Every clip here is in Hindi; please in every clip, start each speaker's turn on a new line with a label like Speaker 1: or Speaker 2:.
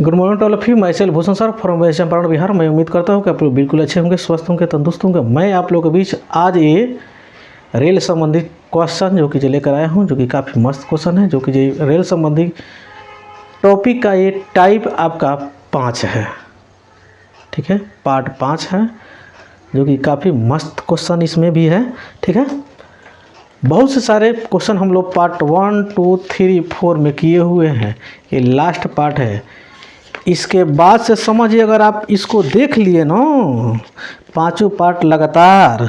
Speaker 1: Good morning to all of you. Myself Bhushan sir from West Champaran Bihar. मैं उम्मीद करता हूँ कि आप लोग बिल्कुल अच्छे होंगे, स्वस्थ होंगे, तंदुरुस्त होंगे। मैं आप लोगों के बीच आज ये रेल संबंधित क्वेश्चन जो कि लेकर आया हूँ, जो कि काफ़ी मस्त क्वेश्चन है, जो कि रेल संबंधी टॉपिक का ये टाइप आपका 5 है। ठीक है, पार्ट 5 है, जो कि काफ़ी मस्त क्वेश्चन इसमें भी है। ठीक है, बहुत से सारे क्वेश्चन हम लोग पार्ट 1, 2, 3, 4 में किए हुए हैं। ये लास्ट पार्ट है। इसके बाद से समझिए, अगर आप इसको देख लिए ना 5 पार्ट लगातार,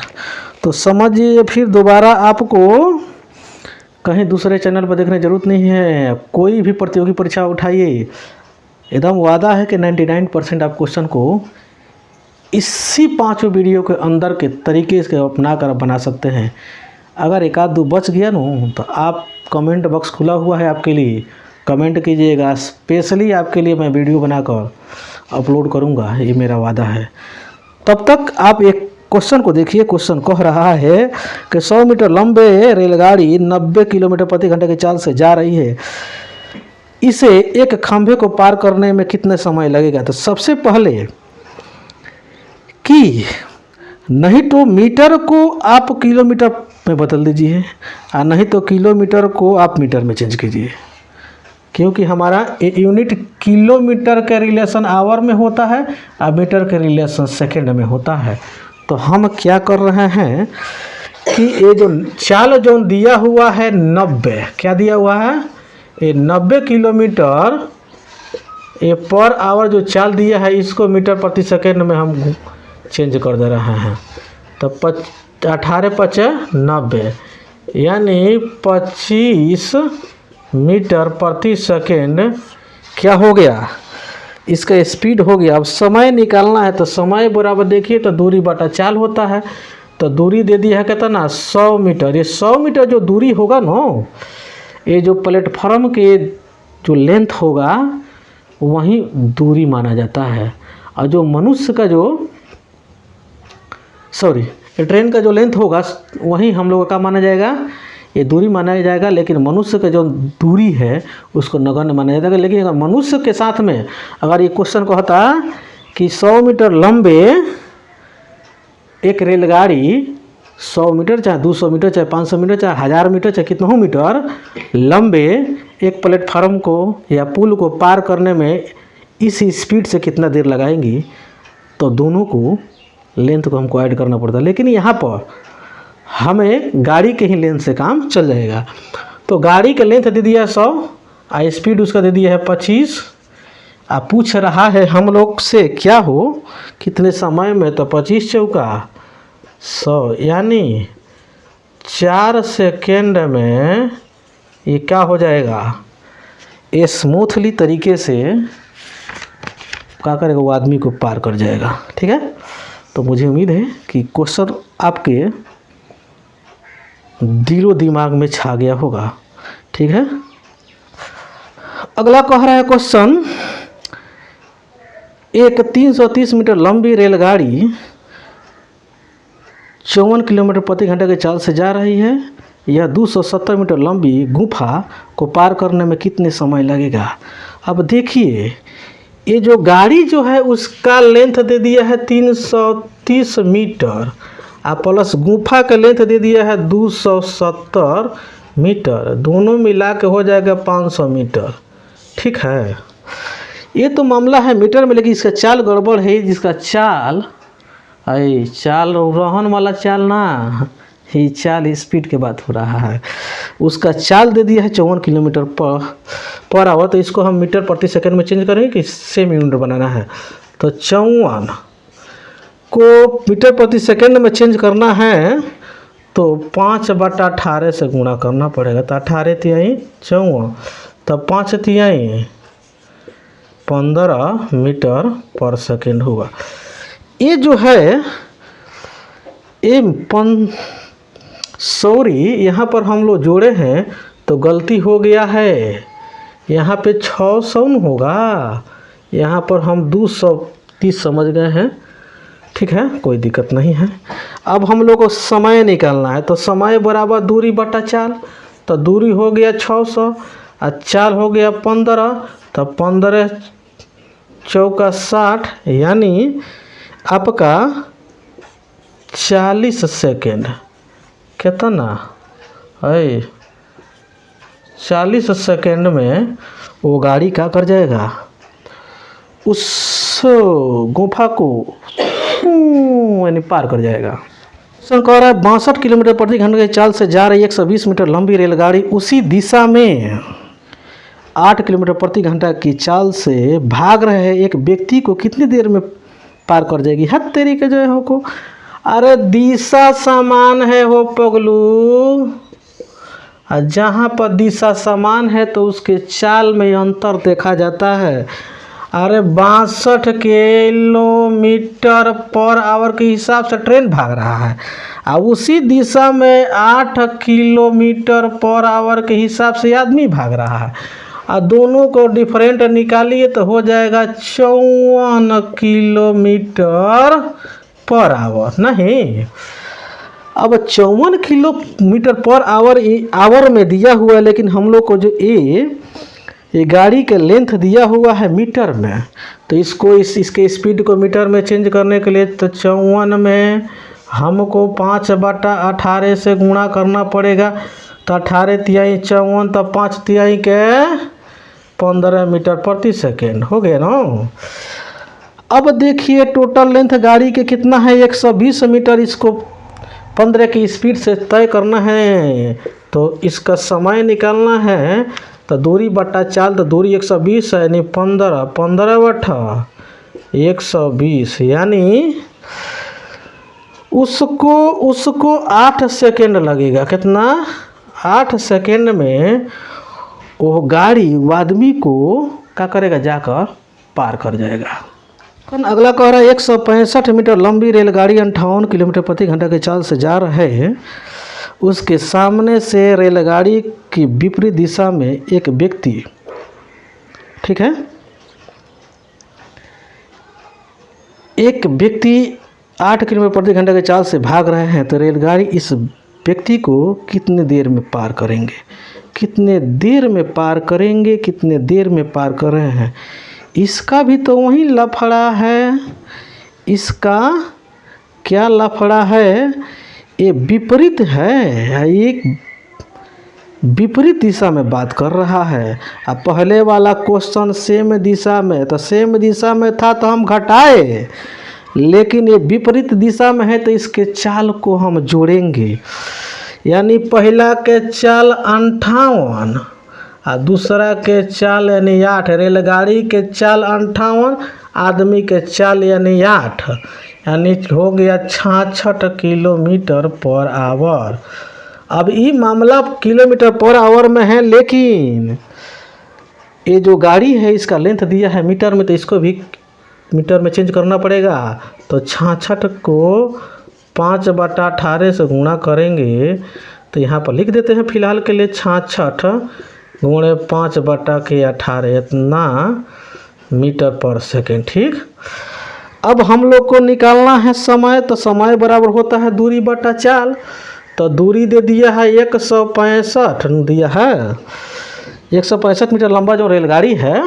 Speaker 1: तो समझिए फिर दोबारा आपको कहीं दूसरे चैनल पर देखने की ज़रूरत नहीं है। कोई भी प्रतियोगी परीक्षा उठाइए, एकदम वादा है कि 99% आप क्वेश्चन को इसी 5 वीडियो के अंदर के तरीके से अपना कर बना सकते हैं। अगर एक आध दो बच गया ना, तो आप कमेंट बॉक्स खुला हुआ है आपके लिए, कमेंट कीजिएगा। स्पेशली आपके लिए मैं वीडियो बनाकर अपलोड करूंगा, ये मेरा वादा है। तब तक आप एक क्वेश्चन को देखिए। क्वेश्चन कह रहा है कि 100 मीटर लंबे रेलगाड़ी 90 किलोमीटर प्रति घंटे की चाल से जा रही है। इसे एक खंभे को पार करने में कितने समय लगेगा? तो सबसे पहले कि नहीं तो मीटर को आप किलोमीटर में बदल दीजिए, और नहीं तो किलोमीटर को आप मीटर में चेंज कीजिए, क्योंकि हमारा यूनिट किलोमीटर के रिलेशन आवर में होता है और मीटर के रिलेशन सेकंड में होता है। तो हम क्या कर रहे हैं कि ये जो चाल जो दिया हुआ है 90, क्या दिया हुआ है? ये 90 किलोमीटर ये पर आवर जो चाल दिया है, इसको मीटर प्रति सेकंड में हम चेंज कर दे रहे हैं। तो 18×5 = 90, यानी 25 मीटर प्रति सेकंड क्या हो गया? इसका स्पीड हो गया। अब समय निकालना है, तो समय बराबर देखिए तो दूरी बटा चाल होता है। तो दूरी दे दिया है कितना? 100 मीटर। ये 100 मीटर जो दूरी होगा ना, ये जो प्लेटफॉर्म के जो लेंथ होगा वही दूरी माना जाता है। और जो मनुष्य का जो ट्रेन का जो लेंथ होगा वही हम लोगों का माना जाएगा, ये दूरी माना जाएगा। लेकिन मनुष्य का जो दूरी है उसको नगण्य माना जाएगा। लेकिन अगर मनुष्य के साथ में अगर ये क्वेश्चन कहता कि 100 मीटर लंबे एक रेलगाड़ी 100 मीटर चाहे 200 मीटर चाहे 500 मीटर चाहे 1000 मीटर चाहे कितनों मीटर लंबे एक प्लेटफार्म को या पुल को पार करने में इस स्पीड से कितना देर लगाएंगी, तो दोनों को लेंथ को हमको ऐड करना पड़ता है। लेकिन यहाँ पर हमें गाड़ी के ही लेंथ से काम चल जाएगा। तो गाड़ी का लेंथ दे दिया 100 और स्पीड उसका दे दिया है 25। आप पूछ रहा है हम लोग से क्या हो कितने समय में? तो 25 चौका 100, यानी 4 सेकेंड में ये क्या हो जाएगा? ये स्मूथली तरीके से क्या करेगा? वो आदमी को पार कर जाएगा। ठीक है, तो मुझे उम्मीद है कि क्वेश्चन आपके दिलो दिमाग में छा गया होगा। ठीक है, अगला कह रहा है क्वेश्चन, एक 330 मीटर लंबी रेलगाड़ी 54 किलोमीटर प्रति घंटे की चाल से जा रही है। यह 270 मीटर लंबी गुफा को पार करने में कितने समय लगेगा? अब देखिए, ये जो गाड़ी जो है उसका लेंथ दे दिया है 330 मीटर और प्लस गुफा का लेंथ दे दिया है 270 मीटर, दोनों मिला के हो जाएगा 500 मीटर। ठीक है, ये तो मामला है मीटर में, लेकिन इसका चाल गड़बड़ है। जिसका चाल रोहन वाला चाल ना, ये चाल स्पीड के बात हो रहा है। उसका चाल दे दिया है 54 किलोमीटर पर आवर। तो इसको हम मीटर प्रति सेकंड में चेंज करेंगे कि सेम यूनिट बनाना है। तो 54 को मीटर प्रति सेकंड में चेंज करना है, तो 5/18 से गुणा करना पड़ेगा। तो 18 तिहाई 54, तब 5 तिहाई 15 मीटर पर सेकंड होगा। ये जो है ये यहाँ पर हम लोग जोड़े हैं तो गलती हो गया है। यहाँ पे 600 होगा, यहाँ पर हम 230 समझ गए हैं। ठीक है, कोई दिक्कत नहीं है। अब हम लोग को समय निकालना है, तो समय बराबर दूरी बटा चाल। तो दूरी हो गया 600 और चाल हो गया 15, तो 15 चौका 60 यानी आपका 40 सेकेंड। कितना है? 40 सेकेंड में वो गाड़ी क्या कर जाएगा, उस गुफा को यानी पार कर जाएगा। कह रहा है 62 किलोमीटर प्रति घंटे की चाल से जा रही 120 मीटर लंबी रेलगाड़ी उसी दिशा में 8 किलोमीटर प्रति घंटा की चाल से भाग रहे एक व्यक्ति को कितनी देर में पार कर जाएगी। हद तेरी के जो हो को, अरे दिशा समान है हो पगलू, जहाँ पर दिशा समान है तो उसके चाल में अंतर देखा जाता है। अरे 62 किलोमीटर पर आवर के हिसाब से ट्रेन भाग रहा है और उसी दिशा में 8 किलोमीटर पर आवर के हिसाब से आदमी भाग रहा है और दोनों को डिफरेंट निकालिए तो हो जाएगा 54 किलोमीटर पर आवर। नहीं, अब 54 किलोमीटर पर आवर में दिया हुआ है, लेकिन हम लोग को जो ये गाड़ी के लेंथ दिया हुआ है मीटर में, तो इसको इसके स्पीड को मीटर में चेंज करने के लिए तो 54 में हमको 5/18 से गुणा करना पड़ेगा। तो 18 तिहाई 54 तो 5 तिहाई के 15 मीटर प्रति सेकेंड हो गया ना। अब देखिए टोटल लेंथ गाड़ी के कितना है, 120 मीटर। इसको 15 की स्पीड से तय करना है तो इसका समय निकालना है। तो दूरी बटा चाल, तो दूरी 120 है यानी 15 बटा 120 यानी उसको 8 सेकेंड लगेगा। कितना? 8 सेकेंड में वो गाड़ी आदमी को क्या करेगा, जाकर पार कर जाएगा। अगला कह रहा है 165 मीटर लंबी रेलगाड़ी 58 किलोमीटर प्रति घंटा की चाल से जा रहे हैं। उसके सामने से रेलगाड़ी की विपरीत दिशा में एक व्यक्ति, ठीक है, एक व्यक्ति 8 किलोमीटर प्रति घंटा की चाल से भाग रहे हैं। तो रेलगाड़ी इस व्यक्ति को कितने देर में पार करेंगे, कितने देर में पार करेंगे, कितने देर में पार कर रहे हैं। इसका भी तो वही लफड़ा है। इसका क्या लफड़ा है, ये विपरीत है, एक विपरीत दिशा में बात कर रहा है। अब पहले वाला क्वेश्चन सेम दिशा में, तो सेम दिशा में था तो हम घटाए, लेकिन ये विपरीत दिशा में है तो इसके चाल को हम जोड़ेंगे। यानी पहला के चाल 58 और दूसरा के चाल यानी 8। रेलगाड़ी के चाल 58, आदमी के चाल यानी 8, यानी हो गया 66 किलोमीटर पर आवर। अब ये मामला किलोमीटर पर आवर में है, लेकिन ये जो गाड़ी है इसका लेंथ दिया है मीटर में, तो इसको भी मीटर में चेंज करना पड़ेगा। तो 66 को 5/18 से गुणा करेंगे। तो यहाँ पर लिख देते हैं फिलहाल के लिए 66 गुणे 5/18 इतना मीटर पर सेकेंड। ठीक, अब हम लोग को निकालना है समय। तो समय बराबर होता है दूरी बटा चाल। तो दूरी दे दिया है 165 दिया है। 165 मीटर लंबा जो रेलगाड़ी है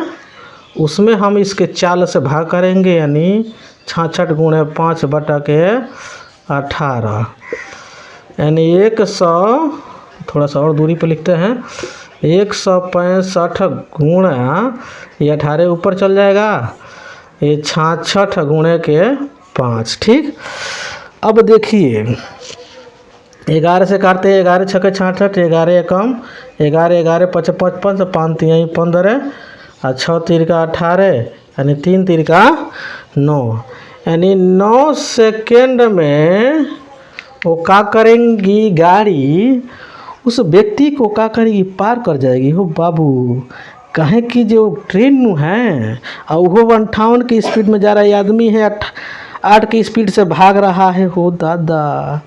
Speaker 1: उसमें हम इसके चाल से भाग करेंगे, यानी 66 गुणे 5/18 यानी 100, थोड़ा सा और दूरी पर लिखते हैं, 165 गुणा ये 18 ऊपर चल जाएगा, ये 66 गुणे के 5। ठीक, अब देखिए 11 से काटते हैं, 11 छके 66, 11 कम 11 11 5 55, 5 3 15 और 6 3 का 18 यानी 3 3 का 9, यानी 9 सेकेंड में वो क्या करेंगी, गाड़ी उस व्यक्ति को क्या करेगी, पार कर जाएगी हो बाबू। कहें कि जो ट्रेन है और वो 58 की स्पीड में जा रहा है, आदमी है 8 की स्पीड से भाग रहा है हो दादा,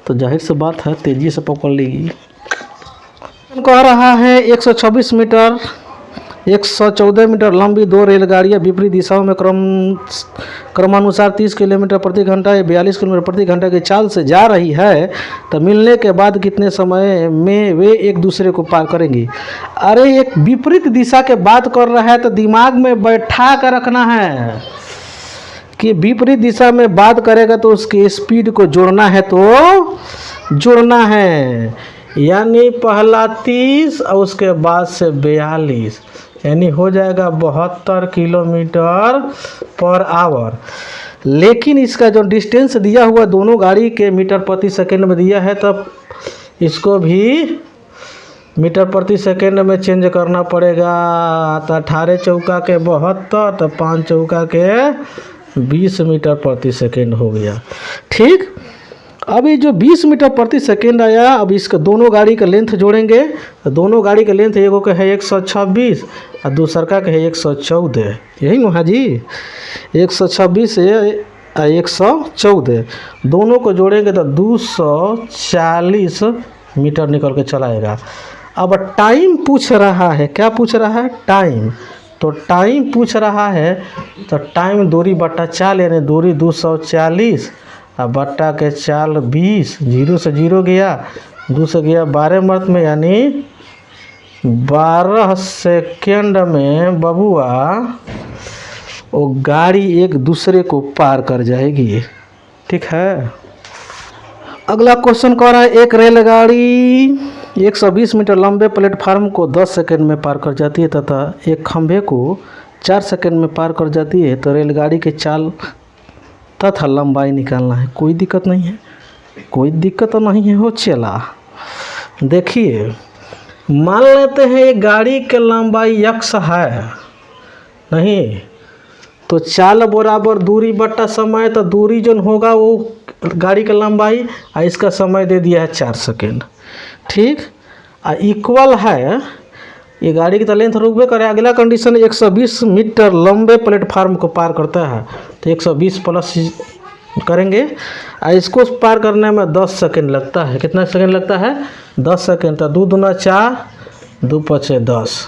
Speaker 1: तो जाहिर सी बात है तेजी से पकड़ लेगी। कह रहा है 126 मीटर 114 मीटर लंबी 2 रेलगाड़ियां विपरीत दिशाओं में क्रमानुसार 30 किलोमीटर प्रति घंटा या 42 किलोमीटर प्रति घंटा की चाल से जा रही है तो मिलने के बाद कितने समय में वे एक दूसरे को पार करेंगी। अरे एक विपरीत दिशा के बात कर रहा है तो दिमाग में बैठा कर रखना है कि विपरीत दिशा में बात करेगा तो उसकी स्पीड को जोड़ना है तो जोड़ना है, यानी पहला 30 और उसके बाद से 42, यानी हो जाएगा 72 किलोमीटर पर आवर। लेकिन इसका जो डिस्टेंस दिया हुआ दोनों गाड़ी के मीटर प्रति सेकंड में दिया है तब इसको भी मीटर प्रति सेकंड में चेंज करना पड़ेगा। तो 18 चौका के 72 तो 5 चौका के 20 मीटर प्रति सेकंड हो गया। ठीक, अब ये जो 20 मीटर प्रति सेकंड आया, अब इसका दोनों गाड़ी का लेंथ जोड़ेंगे तो दोनों गाड़ी का लेंथ एगो का है 126 और दूसर का है 114, यही ना है जी, 126 से 114 दोनों को जोड़ेंगे तो 240 मीटर निकल के चलाएगा। अब टाइम पूछ रहा है, क्या पूछ रहा है? टाइम। तो टाइम पूछ रहा है तो टाइम दूरी बट्टा चाल, यानी दूरी 240 और बट्टा के चाल 20, 0 से 0 गया, 2 से गया 12 मर्द में, यानी 12 सेकेंड में बबुआ वो गाड़ी एक दूसरे को पार कर जाएगी। ठीक है, अगला क्वेश्चन कह रहा है एक रेलगाड़ी 120 मीटर लंबे प्लेटफार्म को 10 सेकंड में पार कर जाती है तथा एक खंभे को 4 सेकंड में पार कर जाती है तो रेलगाड़ी के चाल तथा लंबाई निकालना है। कोई दिक्कत नहीं है, कोई दिक्कत तो नहीं है हो चला। देखिए, मान लेते हैं एक गाड़ी के लंबाई x है, नहीं तो चाल बराबर दूरी बट्टा समय, तो दूरी जो होगा वो गाड़ी का लंबाई और इसका समय दे दिया है 4 सेकेंड। ठीक, इक्वल है, ये गाड़ी की तो लेंथ रुकबे करे। अगला कंडीशन 120 मीटर लंबे प्लेटफार्म को पार करता है तो 120 प्लस करेंगे और इसको पार करने में 10 सेकेंड लगता है। कितना सेकेंड लगता है? 10 सेकेंड। तो 2 दूना 4, 2 पचे 10,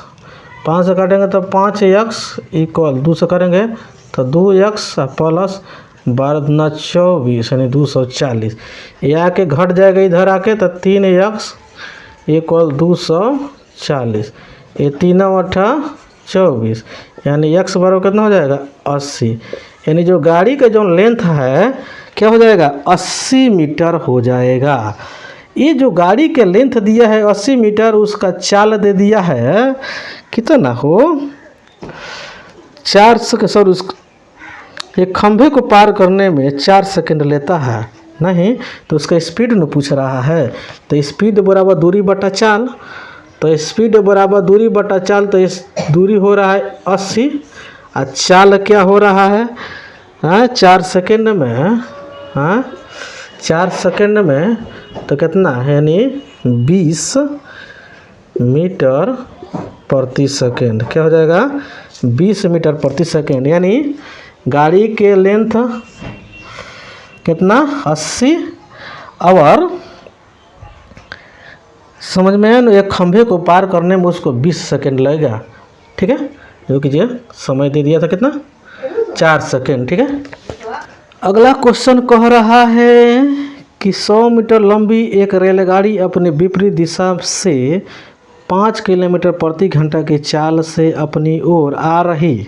Speaker 1: 5 से काटेंगे तो 5x इक्वल 2 से करेंगे तो 2x प्लस 12 दूना 24, यानी 240। ये आके घट जाएगा इधर आके तो 3x इक्वल 240, ये 3 8 24, यानी x बराबर कितना हो जाएगा? 80। यानी जो गाड़ी का जो लेंथ है क्या हो जाएगा? 80 मीटर हो जाएगा। ये जो गाड़ी के लेंथ दिया है 80 मीटर, उसका चाल दे दिया है कितना हो? 4 सर उस एक खंभे को पार करने में 4 सेकंड लेता है, नहीं तो उसका स्पीड न पूछ रहा है। तो स्पीड बराबर दूरी बटा चाल, तो स्पीड बराबर दूरी बटा चाल, तो इस दूरी हो रहा है 80 और चाल क्या हो रहा है? 4 सेकंड में, 4 सेकंड में तो कितना है? यानी 20 मीटर प्रति सेकंड। क्या हो जाएगा? 20 मीटर प्रति सेकंड। यानी गाड़ी के लेंथ कितना? 80 और समझ में आया ना, एक खंभे को पार करने में उसको 20 सेकंड लगेगा। ठीक है, जो कीजिए समय दे दिया था कितना? 4 सेकंड। ठीक है, अगला क्वेश्चन कह रहा है कि 100 मीटर लंबी एक रेलगाड़ी अपने विपरीत दिशा से 5 किलोमीटर प्रति घंटा की चाल से अपनी ओर आ रहे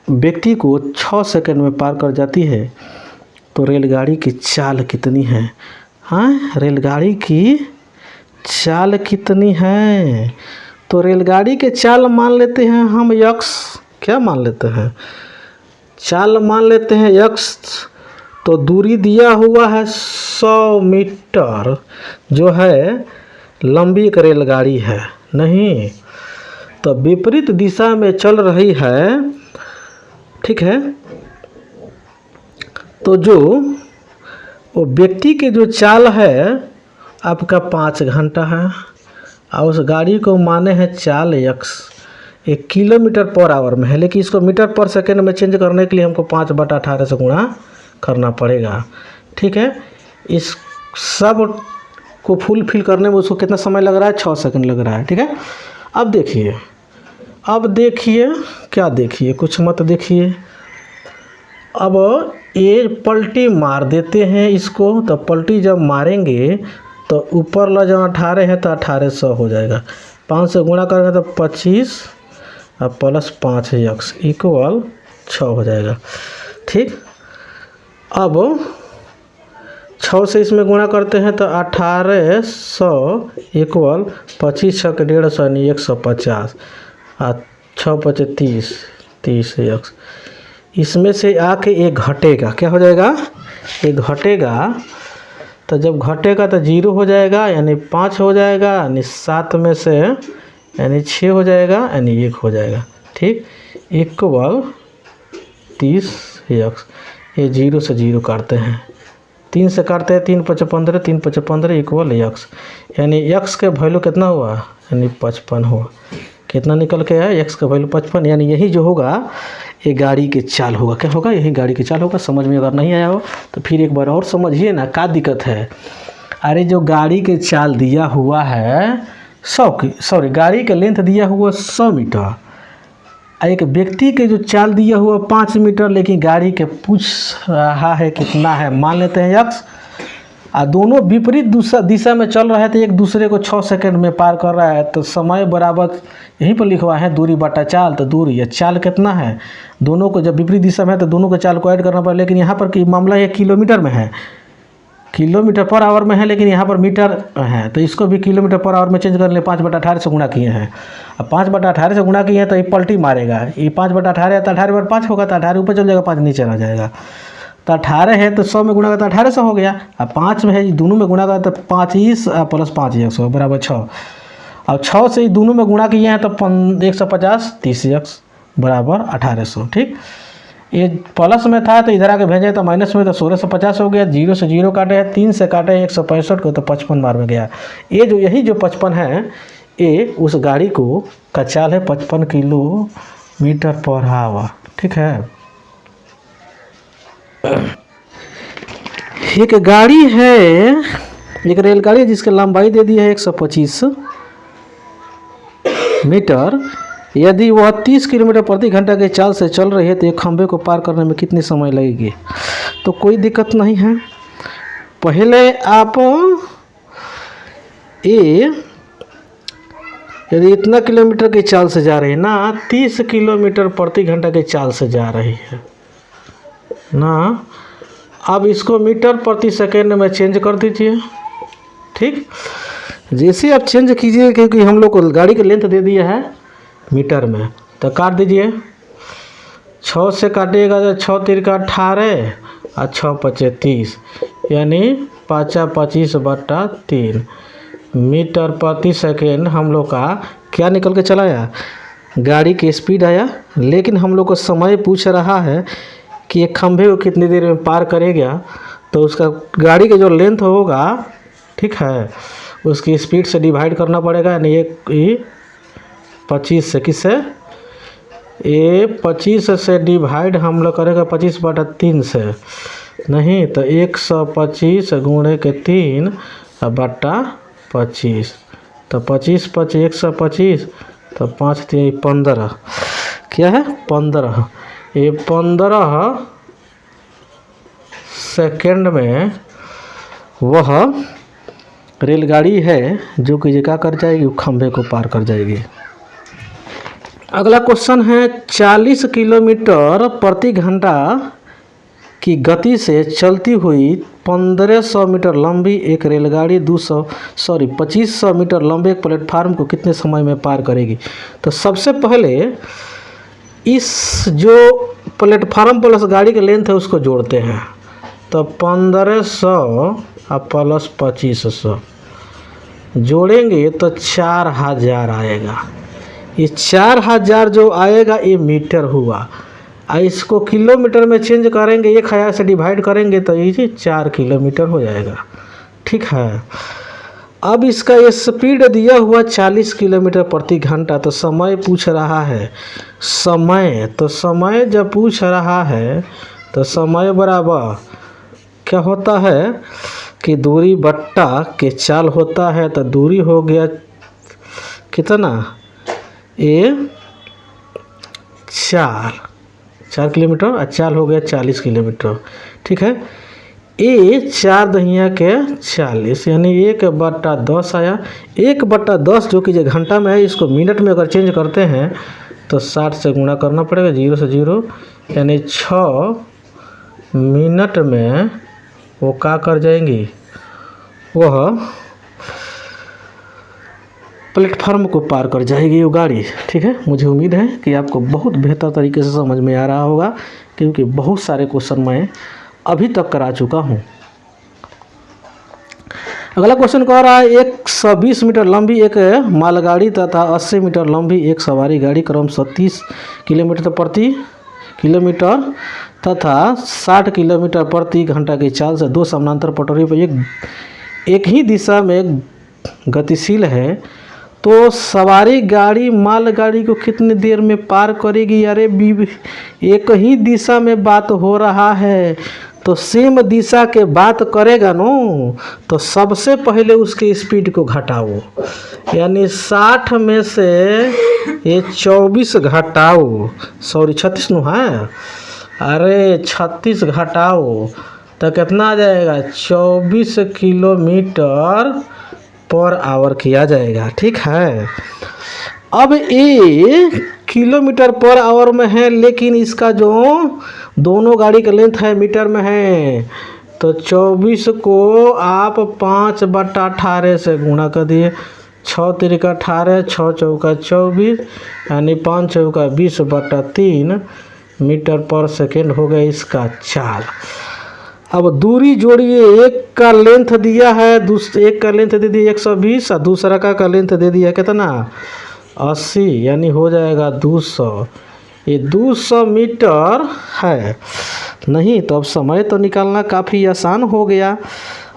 Speaker 1: व्यक्ति को 6 सेकंड में पार कर जाती है तो रेलगाड़ी की चाल कितनी है? रेलगाड़ी की चाल कितनी है? तो रेलगाड़ी के चाल मान लेते हैं हम x, क्या मान लेते हैं? चाल मान लेते हैं x। तो दूरी दिया हुआ है 100 मीटर, जो है लंबी एक रेलगाड़ी है, नहीं तो विपरीत दिशा में चल रही है। ठीक है, तो जो वो व्यक्ति के जो चाल है आपका 5 घंटा है और उस गाड़ी को माने हैं चाल x 1 किलोमीटर पर आवर में है, लेकिन इसको मीटर पर सेकंड में चेंज करने के लिए हमको 5/18 से गुणा करना पड़ेगा। ठीक है, इस सब को फुलफिल करने में उसको कितना समय लग रहा है? 6 सेकंड लग रहा है। ठीक है, अब देखिए क्या देखिए, कुछ मत देखिए। अब ये पलटी मार देते हैं इसको, तो पलटी जब मारेंगे तो ऊपर ला जब 18 है तो 1800 हो जाएगा। 5 से गुणा करेंगे तो 25 और प्लस 5x इक्वल 6 हो जाएगा। ठीक, अब 6 से इसमें गुणा करते हैं तो 1800 इक्वल 25 6 के 150 यानी 150 और 6 5 30x। इसमें से आके एक घटेगा, क्या हो जाएगा, एक घटेगा। तो जब घटेगा तो 0 हो जाएगा यानी 5 हो जाएगा, यानी 7 में से यानी 6 हो जाएगा, यानी 1 हो जाएगा। ठीक, इक्वल 30x। ये 0 से 0 काटते हैं, 3 से काटते हैं 3 5 15, 3 5 15 इक्वल x, यानी x के वैल्यू कितना हुआ, यानी 55 हुआ। कितना निकल के आया, x का वैल्यू 55, यानी यही जो होगा ये गाड़ी के चाल होगा। क्या होगा, यही गाड़ी के चाल होगा। समझ में अगर नहीं आया हो तो फिर एक बार और समझिए ना, क्या दिक्कत है। अरे जो गाड़ी के चाल दिया हुआ है 100 की, सॉरी गाड़ी का लेंथ दिया हुआ 100 मीटर, एक व्यक्ति के जो चाल दिया हुआ 5 मीटर, लेकिन गाड़ी के पूछ रहा है कितना है, मान लेते हैं x, और दोनों विपरीत दिशा में चल रहा है तो एक दूसरे को 6 सेकंड में पार कर रहा है। तो समय बराबर यहीं पर लिखवा है दूरी बटा चाल, तो दूरी या चाल कितना है, दोनों को जब विपरीत दिशा में है तो दोनों को चाल को ऐड करना पड़ेगा। लेकिन यहाँ पर कि मामला ये किलोमीटर में है, किलोमीटर पर आवर में है, लेकिन यहाँ पर मीटर है, तो इसको भी किलोमीटर पर आवर में चेंज कर ले। 5/18 से गुणा किए हैं, अब 5/18 से गुणा किए हैं तो ये पलटी मारेगा। ये 5/18 तो 18 बार 5 होगा, तो 18 ऊपर चल जाएगा, 5 नीचे आ जाएगा। तो 18 है तो 100 में गुणा करता 1800 हो गया। अब 5 में है, दोनों में गुणा करता तो 25 प्लस 5x बराबर 6। अब 6 से दोनों में गुणा किए हैं तो 150 30x बराबर 1800। ठीक, ये प्लस में था तो इधर आके भेजे तो माइनस में, तो 1650 हो गया। 0 से 0 काटे हैं, 3 से काटे हैं 165 को, तो 55 बार में गया। ये जो यही जो 55 है, ये उस गाड़ी को का चाल है 55 किलोमीटर पर आवर। ठीक है, एक गाड़ी है, एक रेलगाड़ी है जिसकी लंबाई दे दी है 125 मीटर। यदि वह 30 किलोमीटर प्रति घंटा के चाल से चल रही है तो एक खंभे को पार करने में कितनी समय लगेगी। तो कोई दिक्कत नहीं है। पहले आप ये यदि इतना किलोमीटर की चाल से जा रही है ना, 30 किलोमीटर प्रति घंटा के चाल से जा रही है ना, अब इसको मीटर प्रति सेकेंड में चेंज कर दीजिए। ठीक, जैसे आप चेंज कीजिए, क्योंकि हम लोग को गाड़ी का लेंथ दे दिया है मीटर में, तो काट दीजिए। 6 से काटिएगा तो 6 तिरका 18 और 6 पचे 30, यानी 5 25/3 मीटर प्रति सेकेंड हम लोग का क्या निकल के चला आया, गाड़ी की स्पीड आया। लेकिन हम लोग को समय पूछ रहा है कि एक खंभे को कितनी देर में पार करेगा, तो उसका गाड़ी का जो लेंथ होगा, ठीक है, उसकी स्पीड से डिवाइड करना पड़ेगा। यानी ये 25 से, किससे, ये 25 से डिवाइड हम लोग करेगा 25/3 से, नहीं तो 125 गुणे के 3 बटा 25, तो 25 5 125, तो 5 3 15, क्या है 15। ये 15 सेकेंड में वह रेलगाड़ी है जो कि क्या कर जाएगी, खंभे को पार कर जाएगी। अगला क्वेश्चन है, 40 किलोमीटर प्रति घंटा की गति से चलती हुई 1500 मीटर लंबी एक रेलगाड़ी 2500 मीटर लंबे एक प्लेटफार्म को कितने समय में पार करेगी। तो सबसे पहले इस जो प्लेटफार्म प्लस गाड़ी का लेंथ है उसको जोड़ते हैं, तो 1500 और प्लस 2500 जोड़ेंगे तो 4000 आएगा। ये 4000 जो आएगा ये मीटर हुआ, और इसको किलोमीटर में चेंज करेंगे, 1000 से डिवाइड करेंगे तो ये 4 किलोमीटर हो जाएगा। ठीक है, अब इसका ये स्पीड दिया हुआ 40 किलोमीटर प्रति घंटा, तो समय पूछ रहा है, समय, तो समय जब पूछ रहा है तो समय बराबर क्या होता है कि दूरी बट्टा के चाल होता है। तो दूरी हो गया कितना, ये 4 किलोमीटर और चाल हो गया 40 किलोमीटर। ठीक है, ये 4 दहिया के 40 यानी 1/10 आया। 1/10 जो कि जो घंटा में है, इसको मिनट में अगर चेंज करते हैं तो 60 से गुणा करना पड़ेगा, 0 से 0 यानी 6 मिनट में वो क्या कर जाएंगी, वह प्लेटफार्म को पार कर जाएगी वो गाड़ी। ठीक है, मुझे उम्मीद है कि आपको बहुत बेहतर तरीके से समझ में आ रहा होगा, क्योंकि बहुत सारे क्वेश्चन मैं अभी तक करा चुका हूँ। अगला क्वेश्चन कह रहा है 120 मीटर लंबी एक मालगाड़ी तथा 80 मीटर लंबी एक सवारी गाड़ी क्रमशः 30 किलोमीटर प्रति किलोमीटर तथा 60 किलोमीटर प्रति घंटा की चाल से 2 समानांतर पटरियों पर एक ही दिशा में गतिशील है, तो सवारी गाड़ी मालगाड़ी को कितनी देर में पार करेगी? अरे एक ही दिशा में बात हो रहा है, तो सेम दिशा के बात करेगा नो, तो सबसे पहले उसके स्पीड को घटाओ, यानी 60 में से ये 24 घटाओ, सॉरी 36 नो है, अरे 36 घटाओ तो कितना आ जाएगा, 24 किलोमीटर पर आवर किया जाएगा। ठीक है, अब ये किलोमीटर पर आवर में है, लेकिन इसका जो दोनों गाड़ी का लेंथ है मीटर में है, तो 24 को आप 5/18 से गुणा कर दिए, 6 तिरिका 18, 6 चौका 24 यानी 5 चौका 20/3 मीटर पर सेकेंड हो गया इसका चाल। अब दूरी जोड़िए, एक का लेंथ दिया है, एक का लेंथ दे दिया 120 और दूसरा का लेंथ दे दिया कितना 80, यानी हो जाएगा 200। ये 200 मीटर है नहीं, तो अब समय तो निकालना काफ़ी आसान हो गया।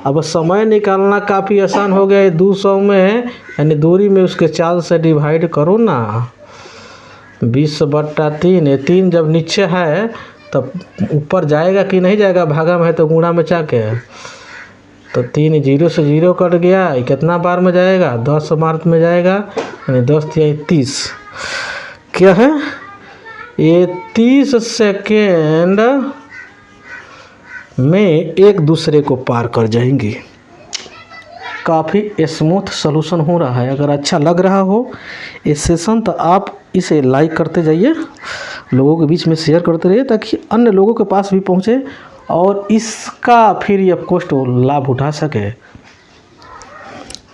Speaker 1: अब समय निकालना काफ़ी आसान हो गया, 200 में यानी दूरी में उसके चाल से डिवाइड करो ना, 20/3। ये 3 जब नीचे है तब ऊपर जाएगा कि नहीं जाएगा, भागा में है तो गुणा में जाके, तो 3 0 से 0 कट गया, कितना बार में जाएगा, 10 बार में जाएगा, यानी 10 या 30 क्या है, ये 30 सेकेंड में एक दूसरे को पार कर जाएंगी। काफ़ी स्मूथ सॉल्यूशन हो रहा है। अगर अच्छा लग रहा हो ये सेशन तो आप इसे लाइक करते जाइए, लोगों के बीच में शेयर करते रहिए, ताकि अन्य लोगों के पास भी पहुंचे और इसका फ्री ऑफ कॉस्ट लाभ उठा सके।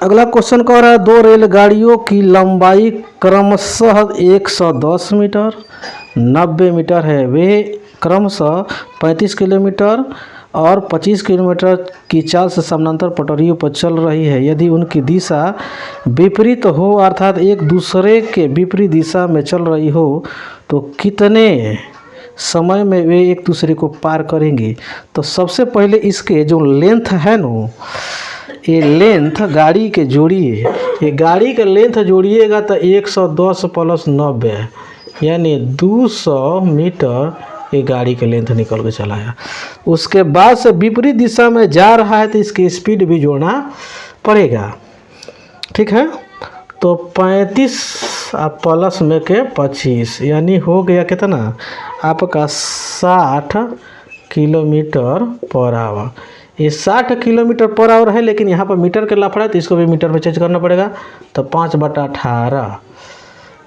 Speaker 1: अगला क्वेश्चन कह रहा है 2 रेलगाड़ियों की लंबाई क्रमशः 110 मीटर 90 मीटर है, वे क्रमशः 35 किलोमीटर और 25 किलोमीटर की चाल से समानांतर पटरियों पर चल रही है। यदि उनकी दिशा विपरीत हो, अर्थात एक दूसरे के विपरीत दिशा में चल रही हो, तो कितने समय में वे एक दूसरे को पार करेंगी? तो सबसे पहले इसके जो लेंथ है नो, ये लेंथ गाड़ी के जोड़िए, ये गाड़ी का लेंथ जोड़िएगा तो 110 + 90 यानी 200 मीटर ये गाड़ी के लेंथ निकल के चला है। उसके बाद से विपरीत दिशा में जा रहा है तो इसकी स्पीड भी जोड़ना पड़ेगा। ठीक है, तो 35 प्लस में के 25 यानी हो गया कितना आपका 60 किलोमीटर पर आवर। ये 60 किलोमीटर पर आवर है, लेकिन यहाँ पर मीटर के लफड़ा है तो इसको भी मीटर में चेंज करना पड़ेगा। तो 5/18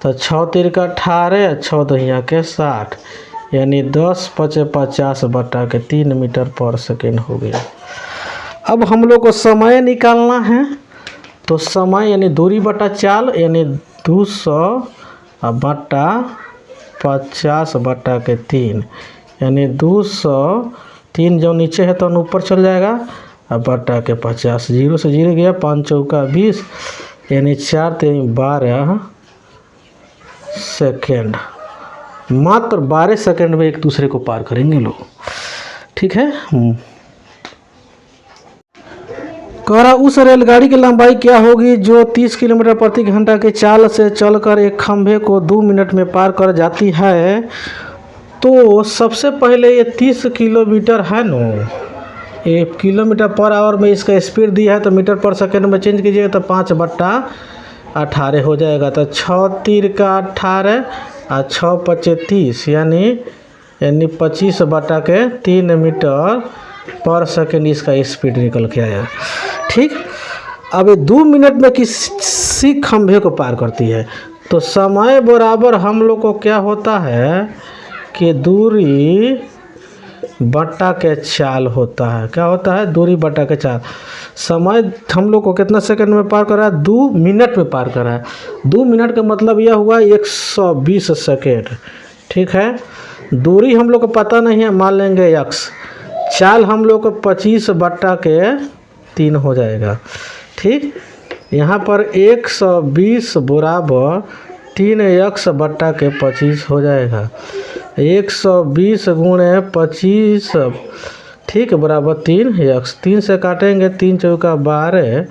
Speaker 1: तो 6 तिरिका 18, 6 दहिया के 60 यानी 10 × 5 = 50/3 मीटर पर सेकेंड हो गया। अब हम लोग को समय निकालना है, तो समय यानी दूरी बटा चाल यानी 200/50/3 यानी 203 जो नीचे है तो ऊपर चल जाएगा, अब बटा के 50, 0 से 0 गया, 5 चौका 20 यानी 4 × 12 सेकेंड। मात्र 12 सेकेंड में एक दूसरे को पार करेंगे लोग। ठीक है, कह रहा उस रेलगाड़ी की लंबाई क्या होगी जो 30 किलोमीटर प्रति घंटा की चाल से चलकर एक खंभे को 2 मिनट में पार कर जाती है? तो सबसे पहले ये 30 किलोमीटर है नो, ये किलोमीटर पर आवर में इसका स्पीड दिया है, तो मीटर पर सेकेंड में चेंज कीजिएगा तो 5/30 18 हो जाएगा। तो 6 तीर का 18 और 6 पचे 30 यानी 25/3 मीटर पर सेकेंड इसका स्पीड निकल के आया। ठीक, अब 2 मिनट में किसी खंभे को पार करती है। तो समय बराबर हम लोग को क्या होता है कि दूरी बटा के चाल होता है। क्या होता है? दूरी बटा के चाल। समय हम लोग को कितना सेकंड में पार कर रहा है? 2 मिनट में पार कर रहा है। 2 मिनट का मतलब यह हुआ 120 सेकेंड। ठीक है, दूरी हम लोग को पता नहीं है, मान लेंगे x। चाल हम लोग को 25/3 हो जाएगा। ठीक, यहाँ पर 120 बराबर 3x/25 हो जाएगा। 120 गुणे 25, ठीक, बराबर 3x। 3 से काटेंगे 3 चौका 12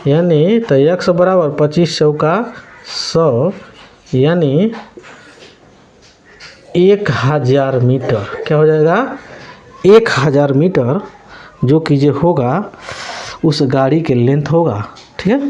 Speaker 1: यानी तो x बराबर 25 चौका 100 यानी 1000 मीटर। क्या हो जाएगा? 1000 मीटर जो कि जो होगा उस गाड़ी के लेंथ होगा। ठीक है।